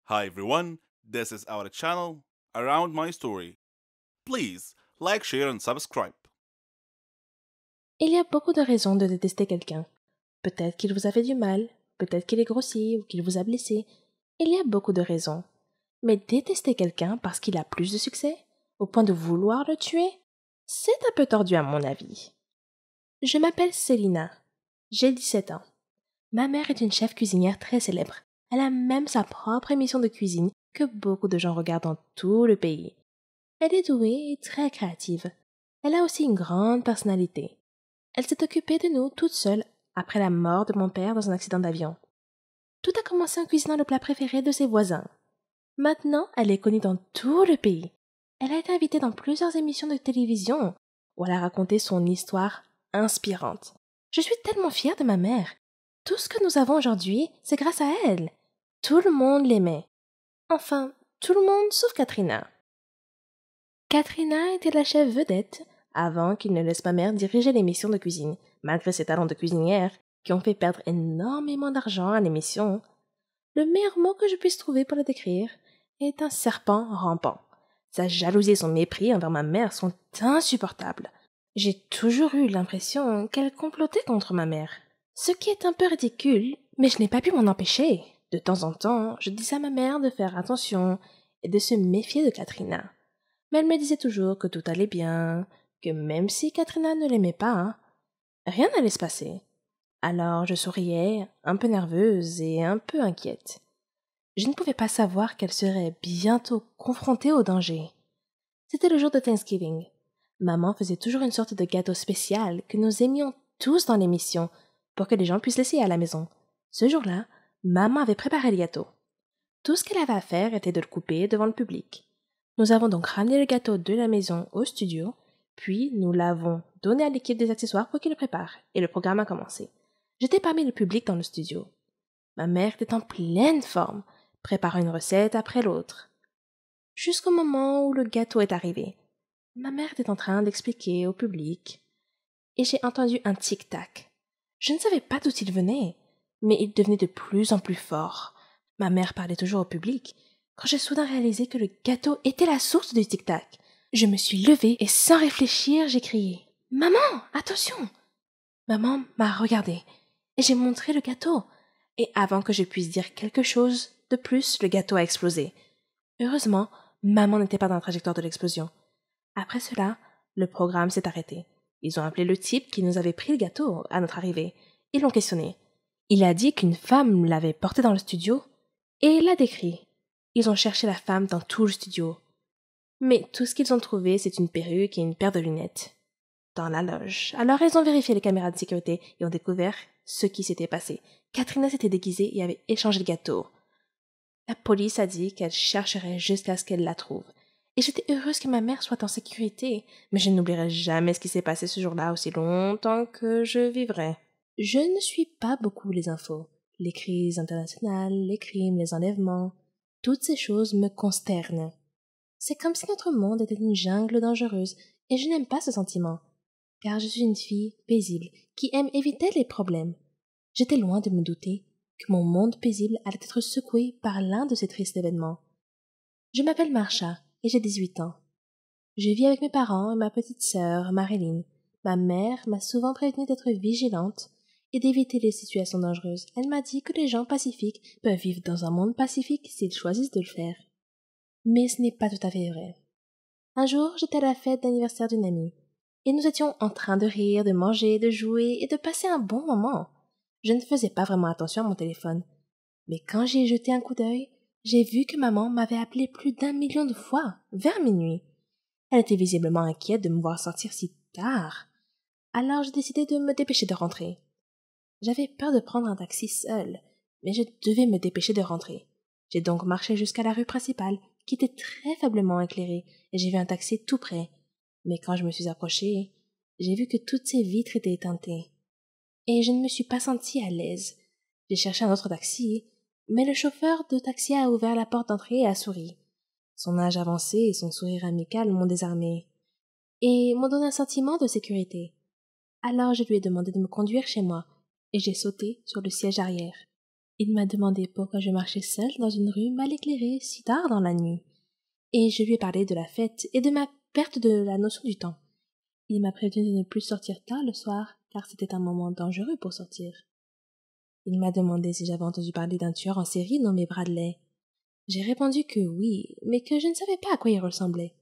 Hi everyone, this is our channel Around My Story. Please like, share and subscribe. Il y a beaucoup de raisons de détester quelqu'un. Peut-être qu'il vous a fait du mal, peut-être qu'il est grossier ou qu'il vous a blessé. Il y a beaucoup de raisons. Mais détester quelqu'un parce qu'il a plus de succès, au point de vouloir le tuer, c'est un peu tordu à mon avis. Je m'appelle Célina. J'ai 17 ans. Ma mère est une chef cuisinière très célèbre. Elle a même sa propre émission de cuisine que beaucoup de gens regardent dans tout le pays. Elle est douée et très créative. Elle a aussi une grande personnalité. Elle s'est occupée de nous toute seule après la mort de mon père dans un accident d'avion. Tout a commencé en cuisinant le plat préféré de ses voisins. Maintenant, elle est connue dans tout le pays. Elle a été invitée dans plusieurs émissions de télévision où elle a raconté son histoire inspirante. Je suis tellement fière de ma mère. Tout ce que nous avons aujourd'hui, c'est grâce à elle. Tout le monde l'aimait. Enfin, tout le monde sauf Katrina. Katrina était la chef vedette avant qu'il ne laisse ma mère diriger l'émission de cuisine, malgré ses talents de cuisinière qui ont fait perdre énormément d'argent à l'émission. Le meilleur mot que je puisse trouver pour la décrire est un serpent rampant. Sa jalousie et son mépris envers ma mère sont insupportables. J'ai toujours eu l'impression qu'elle complotait contre ma mère. Ce qui est un peu ridicule, mais je n'ai pas pu m'en empêcher. De temps en temps, je disais à ma mère de faire attention et de se méfier de Katrina. Mais elle me disait toujours que tout allait bien, que même si Katrina ne l'aimait pas, rien n'allait se passer. Alors je souriais, un peu nerveuse et un peu inquiète. Je ne pouvais pas savoir qu'elle serait bientôt confrontée au danger. C'était le jour de Thanksgiving. Maman faisait toujours une sorte de gâteau spécial que nous aimions tous dans l'émission pour que les gens puissent l'essayer à la maison. Ce jour-là, maman avait préparé le gâteau. Tout ce qu'elle avait à faire était de le couper devant le public. Nous avons donc ramené le gâteau de la maison au studio, puis nous l'avons donné à l'équipe des accessoires pour qu'ils le préparent, et le programme a commencé. J'étais parmi le public dans le studio. Ma mère était en pleine forme, préparant une recette après l'autre. Jusqu'au moment où le gâteau est arrivé. Ma mère était en train d'expliquer au public, et j'ai entendu un tic-tac. Je ne savais pas d'où il venait, mais il devenait de plus en plus fort. Ma mère parlait toujours au public, quand j'ai soudain réalisé que le gâteau était la source du tic-tac. Je me suis levée et sans réfléchir, j'ai crié « Maman, attention !» Maman m'a regardée, et j'ai montré le gâteau. Et avant que je puisse dire quelque chose de plus, le gâteau a explosé. Heureusement, maman n'était pas dans la trajectoire de l'explosion. Après cela, le programme s'est arrêté. Ils ont appelé le type qui nous avait pris le gâteau à notre arrivée. Ils l'ont questionné. Il a dit qu'une femme l'avait porté dans le studio et l'a décrit. Ils ont cherché la femme dans tout le studio. Mais tout ce qu'ils ont trouvé, c'est une perruque et une paire de lunettes. Dans la loge. Alors ils ont vérifié les caméras de sécurité et ont découvert ce qui s'était passé. Katrina s'était déguisée et avait échangé le gâteau. La police a dit qu'elle chercherait jusqu'à ce qu'elle la trouve. Et j'étais heureuse que ma mère soit en sécurité, mais je n'oublierai jamais ce qui s'est passé ce jour-là aussi longtemps que je vivrai. Je ne suis pas beaucoup les infos. Les crises internationales, les crimes, les enlèvements, toutes ces choses me consternent. C'est comme si notre monde était une jungle dangereuse, et je n'aime pas ce sentiment, car je suis une fille paisible qui aime éviter les problèmes. J'étais loin de me douter que mon monde paisible allait être secoué par l'un de ces tristes événements. Je m'appelle Marsha et j'ai 18 ans. Je vis avec mes parents et ma petite sœur, Marilyn. Ma mère m'a souvent prévenue d'être vigilante et d'éviter les situations dangereuses. Elle m'a dit que les gens pacifiques peuvent vivre dans un monde pacifique s'ils choisissent de le faire. Mais ce n'est pas tout à fait vrai. Un jour, j'étais à la fête d'anniversaire d'une amie, et nous étions en train de rire, de manger, de jouer et de passer un bon moment. Je ne faisais pas vraiment attention à mon téléphone. Mais quand j'y ai jeté un coup d'œil, j'ai vu que maman m'avait appelé plus d'1 million de fois, vers minuit. Elle était visiblement inquiète de me voir sortir si tard. Alors j'ai décidé de me dépêcher de rentrer. J'avais peur de prendre un taxi seul, mais je devais me dépêcher de rentrer. J'ai donc marché jusqu'à la rue principale, qui était très faiblement éclairée, et j'ai vu un taxi tout près. Mais quand je me suis approchée, j'ai vu que toutes ses vitres étaient éteintées. Et je ne me suis pas sentie à l'aise. J'ai cherché un autre taxi, mais le chauffeur de taxi a ouvert la porte d'entrée et a souri. Son âge avancé et son sourire amical m'ont désarmé, et m'ont donné un sentiment de sécurité. Alors je lui ai demandé de me conduire chez moi, et j'ai sauté sur le siège arrière. Il m'a demandé pourquoi je marchais seule dans une rue mal éclairée si tard dans la nuit. Et je lui ai parlé de la fête et de ma perte de la notion du temps. Il m'a prévenu de ne plus sortir tard le soir, car c'était un moment dangereux pour sortir. Il m'a demandé si j'avais entendu parler d'un tueur en série nommé Bradley. J'ai répondu que oui, mais que je ne savais pas à quoi il ressemblait.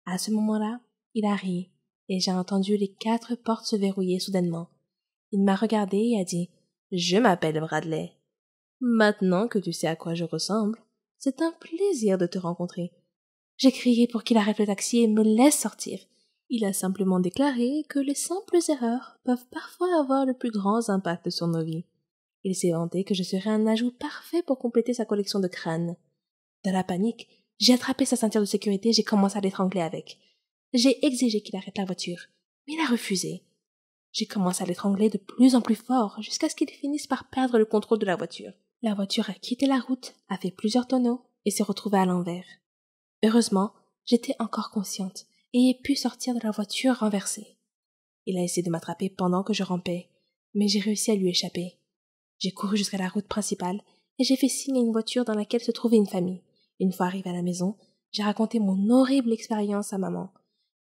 À ce moment-là, il a ri, et j'ai entendu les 4 portes se verrouiller soudainement. Il m'a regardé et a dit « Je m'appelle Bradley. Maintenant que tu sais à quoi je ressemble, c'est un plaisir de te rencontrer. » J'ai crié pour qu'il arrête le taxi et me laisse sortir. Il a simplement déclaré que les simples erreurs peuvent parfois avoir le plus grand impact sur nos vies. Il s'est vanté que je serais un ajout parfait pour compléter sa collection de crânes. Dans la panique, j'ai attrapé sa ceinture de sécurité et j'ai commencé à l'étrangler avec. J'ai exigé qu'il arrête la voiture, mais il a refusé. J'ai commencé à l'étrangler de plus en plus fort jusqu'à ce qu'il finisse par perdre le contrôle de la voiture. La voiture a quitté la route, a fait plusieurs tonneaux et s'est retrouvée à l'envers. Heureusement, j'étais encore consciente et ai pu sortir de la voiture renversée. Il a essayé de m'attraper pendant que je rampais, mais j'ai réussi à lui échapper. J'ai couru jusqu'à la route principale et j'ai fait signe à une voiture dans laquelle se trouvait une famille. Une fois arrivée à la maison, j'ai raconté mon horrible expérience à maman,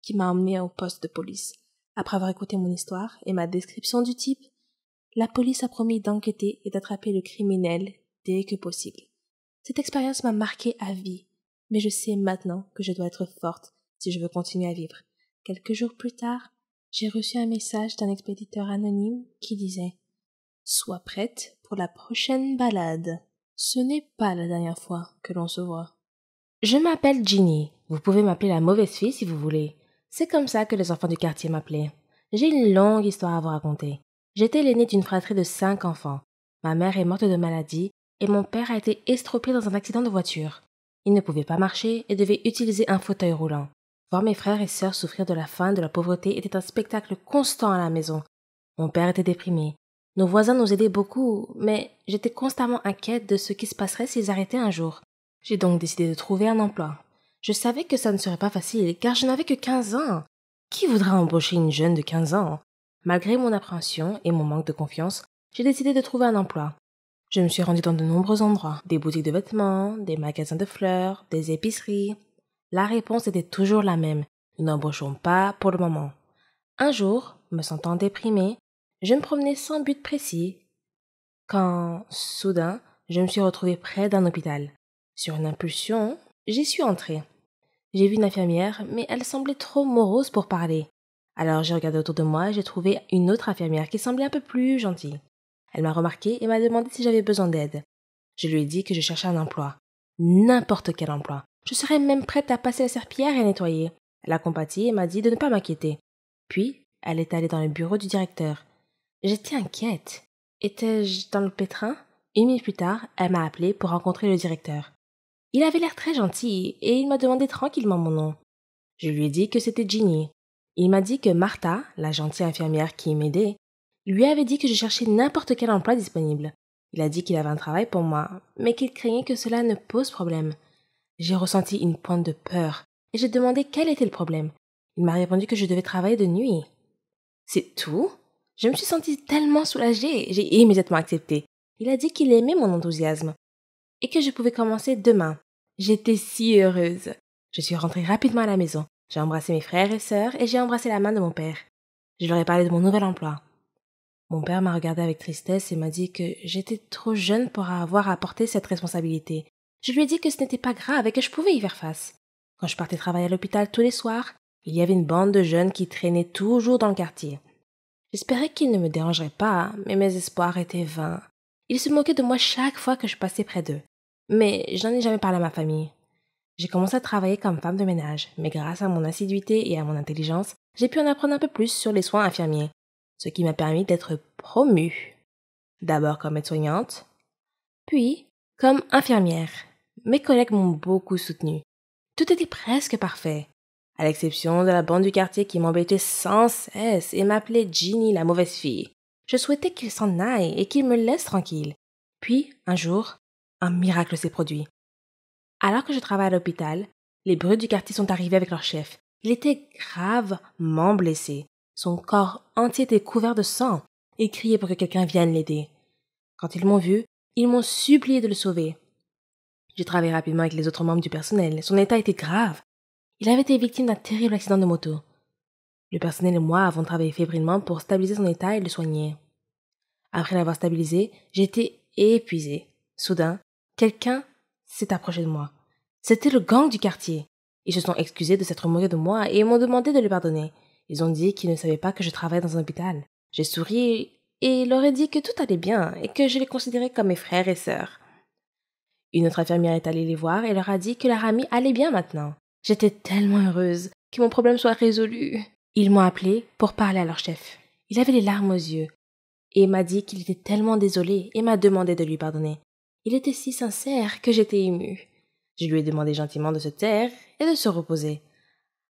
qui m'a emmenée au poste de police. Après avoir écouté mon histoire et ma description du type, la police a promis d'enquêter et d'attraper le criminel dès que possible. Cette expérience m'a marquée à vie, mais je sais maintenant que je dois être forte si je veux continuer à vivre. Quelques jours plus tard, j'ai reçu un message d'un expéditeur anonyme qui disait « Sois prête pour la prochaine balade. Ce n'est pas la dernière fois que l'on se voit. » Je m'appelle Ginny. Vous pouvez m'appeler la mauvaise fille si vous voulez. C'est comme ça que les enfants du quartier m'appelaient. J'ai une longue histoire à vous raconter. J'étais l'aînée d'une fratrie de 5 enfants. Ma mère est morte de maladie et mon père a été estropié dans un accident de voiture. Il ne pouvait pas marcher et devait utiliser un fauteuil roulant. Voir mes frères et sœurs souffrir de la faim et de la pauvreté était un spectacle constant à la maison. Mon père était déprimé. Nos voisins nous aidaient beaucoup, mais j'étais constamment inquiète de ce qui se passerait s'ils arrêtaient un jour. J'ai donc décidé de trouver un emploi. Je savais que ça ne serait pas facile, car je n'avais que 15 ans. Qui voudrait embaucher une jeune de 15 ans? Malgré mon appréhension et mon manque de confiance, j'ai décidé de trouver un emploi. Je me suis rendue dans de nombreux endroits, des boutiques de vêtements, des magasins de fleurs, des épiceries. La réponse était toujours la même. Nous n'embauchons pas pour le moment. Un jour, me sentant déprimée, je me promenais sans but précis, quand, soudain, je me suis retrouvée près d'un hôpital. Sur une impulsion, j'y suis entrée. J'ai vu une infirmière, mais elle semblait trop morose pour parler. Alors j'ai regardé autour de moi et j'ai trouvé une autre infirmière qui semblait un peu plus gentille. Elle m'a remarqué et m'a demandé si j'avais besoin d'aide. Je lui ai dit que je cherchais un emploi. N'importe quel emploi. Je serais même prête à passer la serpillière et à nettoyer. Elle a compati et m'a dit de ne pas m'inquiéter. Puis, elle est allée dans le bureau du directeur. J'étais inquiète. Étais-je dans le pétrin? 1 minute plus tard, elle m'a appelée pour rencontrer le directeur. Il avait l'air très gentil et il m'a demandé tranquillement mon nom. Je lui ai dit que c'était Ginny. Il m'a dit que Martha, la gentille infirmière qui m'aidait, lui avait dit que je cherchais n'importe quel emploi disponible. Il a dit qu'il avait un travail pour moi, mais qu'il craignait que cela ne pose problème. J'ai ressenti une pointe de peur et j'ai demandé quel était le problème. Il m'a répondu que je devais travailler de nuit. C'est tout? Je me suis sentie tellement soulagée, j'ai immédiatement accepté. Il a dit qu'il aimait mon enthousiasme et que je pouvais commencer demain. J'étais si heureuse. Je suis rentrée rapidement à la maison. J'ai embrassé mes frères et sœurs et j'ai embrassé la main de mon père. Je leur ai parlé de mon nouvel emploi. Mon père m'a regardée avec tristesse et m'a dit que j'étais trop jeune pour avoir à porter cette responsabilité. Je lui ai dit que ce n'était pas grave et que je pouvais y faire face. Quand je partais travailler à l'hôpital tous les soirs, il y avait une bande de jeunes qui traînaient toujours dans le quartier. J'espérais qu'ils ne me dérangeraient pas, mais mes espoirs étaient vains. Ils se moquaient de moi chaque fois que je passais près d'eux. Mais je n'en ai jamais parlé à ma famille. J'ai commencé à travailler comme femme de ménage, mais grâce à mon assiduité et à mon intelligence, j'ai pu en apprendre un peu plus sur les soins infirmiers, ce qui m'a permis d'être promue. D'abord comme aide-soignante, puis comme infirmière. Mes collègues m'ont beaucoup soutenue. Tout était presque parfait, à l'exception de la bande du quartier qui m'embêtait sans cesse et m'appelait Ginny la mauvaise fille. Je souhaitais qu'ils s'en aillent et qu'ils me laissent tranquille. Puis, un jour, un miracle s'est produit. Alors que je travaillais à l'hôpital, les brutes du quartier sont arrivés avec leur chef. Il était gravement blessé. Son corps entier était couvert de sang et criait pour que quelqu'un vienne l'aider. Quand ils m'ont vu, Ils m'ont supplié de le sauver. J'ai travaillé rapidement avec les autres membres du personnel. Son état était grave. Il avait été victime d'un terrible accident de moto. Le personnel et moi avons travaillé fébrilement pour stabiliser son état et le soigner. Après l'avoir stabilisé, j'ai été épuisée. Soudain, quelqu'un s'est approché de moi. C'était le gang du quartier. Ils se sont excusés de s'être moqués de moi et m'ont demandé de les pardonner. Ils ont dit qu'ils ne savaient pas que je travaillais dans un hôpital. J'ai souri et leur ai dit que tout allait bien et que je les considérais comme mes frères et sœurs. Une autre infirmière est allée les voir et leur a dit que leur amie allait bien maintenant. J'étais tellement heureuse que mon problème soit résolu. Ils m'ont appelée pour parler à leur chef. Il avait les larmes aux yeux et m'a dit qu'il était tellement désolé et m'a demandé de lui pardonner. Il était si sincère que j'étais émue. Je lui ai demandé gentiment de se taire et de se reposer.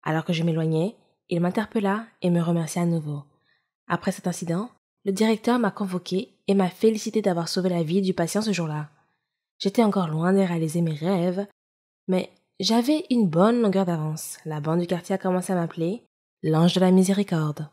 Alors que je m'éloignais, il m'interpella et me remercia à nouveau. Après cet incident, le directeur m'a convoqué et m'a félicité d'avoir sauvé la vie du patient ce jour-là. J'étais encore loin de réaliser mes rêves, mais j'avais une bonne longueur d'avance. La bande du quartier a commencé à m'appeler l'ange de la miséricorde.